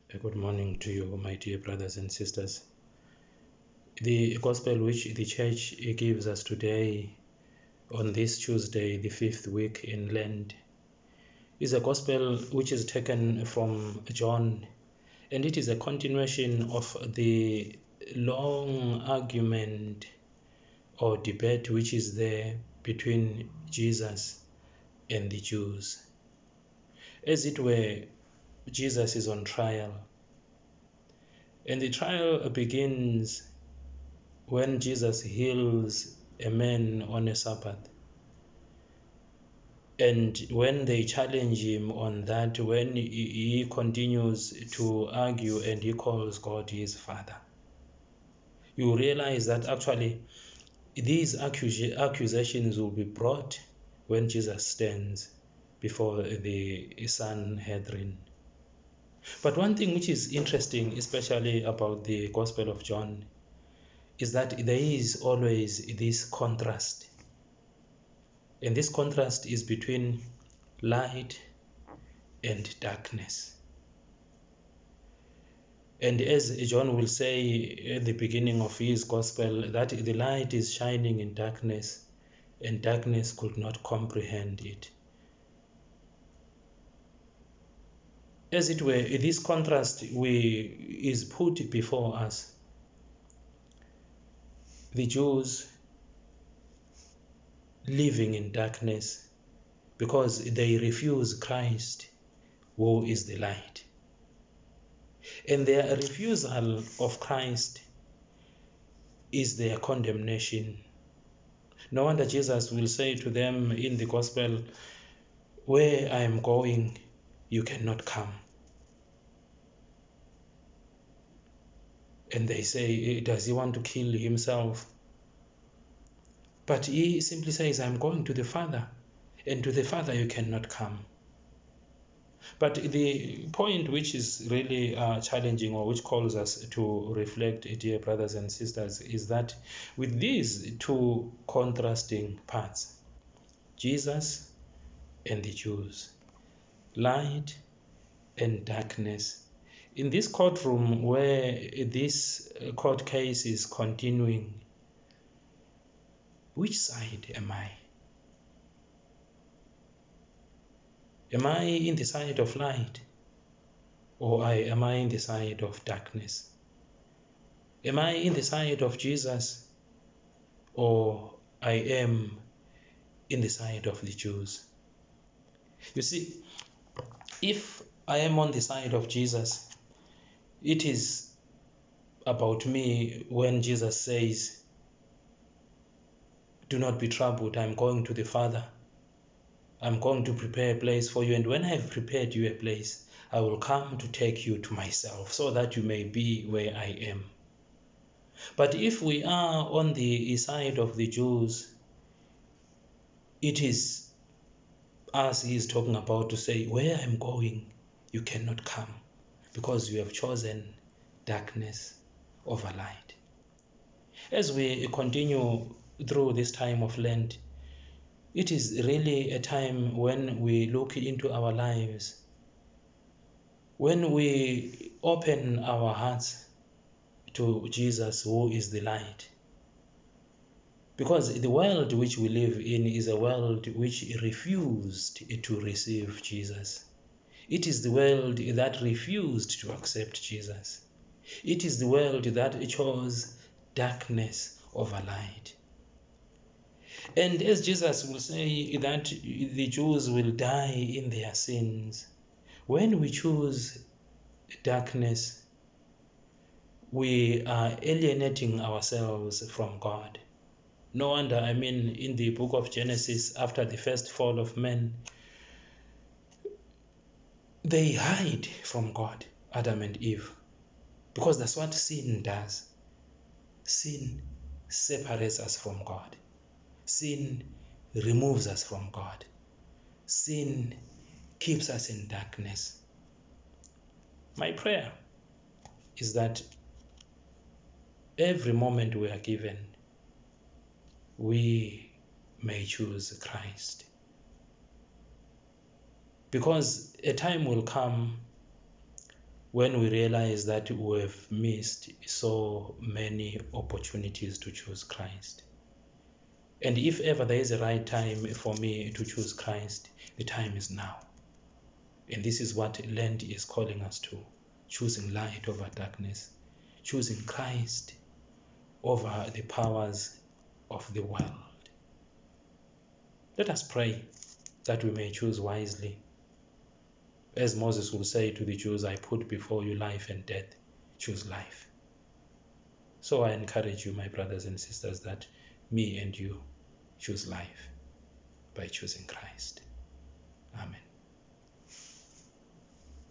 Good morning to you, my dear brothers and sisters. The gospel which the church gives us today on this Tuesday, the 5th week in Lent, is a gospel which is taken from John, and it is a continuation of the long argument or debate which is there between Jesus and the Jews. As it were, Jesus is on trial, and the trial begins when Jesus heals a man on a Sabbath. And when they challenge him on that, when he continues to argue and he calls God his Father, you realize that actually these accusations will be brought when Jesus stands before the Sanhedrin. But one thing which is interesting, especially about the Gospel of John, is that there is always this contrast. And this contrast is between light and darkness. And as John will say at the beginning of his gospel, that the light is shining in darkness, and darkness could not comprehend it. As it were, this contrast is put before us. The Jews living in darkness because they refuse Christ, who is the light. And their refusal of Christ is their condemnation. No wonder Jesus will say to them in the gospel, "Where I am going, you cannot come." And they say, does he want to kill himself? But he simply says, "I'm going to the Father, and to the Father you cannot come." But the point which is really challenging, or which calls us to reflect, dear brothers and sisters, is that with these two contrasting parts, Jesus and the Jews, light and darkness, in this courtroom where this court case is continuing, which side am I? Am I in the side of light, or am I in the side of darkness? Am I in the side of Jesus, or I am in the side of the Jews? You see, if I am on the side of Jesus, it is about me when Jesus says, "Do not be troubled, I'm going to the Father. I'm going to prepare a place for you, and when I have prepared you a place, I will come to take you to myself, so that you may be where I am." But if we are on the side of the Jews, it is us he is talking about, to say, "Where I'm going, you cannot come, because you have chosen darkness over light." As we continue through this time of Lent, it is really a time when we look into our lives, when we open our hearts to Jesus, who is the light. Because the world which we live in is a world which refused to receive Jesus. It is the world that refused to accept Jesus. It is the world that chose darkness over light. And as Jesus will say that the Jews will die in their sins, when we choose darkness, we are alienating ourselves from God. No wonder, in the book of Genesis, after the first fall of man, they hide from God, Adam and Eve, because that's what sin does. Sin separates us from God. Sin removes us from God. Sin keeps us in darkness. My prayer is that every moment we are given, we may choose Christ. Because a time will come when we realize that we have missed so many opportunities to choose Christ. And if ever there is a right time for me to choose Christ, the time is now. And this is what Lent is calling us to: choosing light over darkness, choosing Christ over the powers of the world. Let us pray that we may choose wisely. As Moses will say to the Jews, I put before you life and death, choose life. So I encourage you, my brothers and sisters, that me and you choose life by choosing Christ. Amen.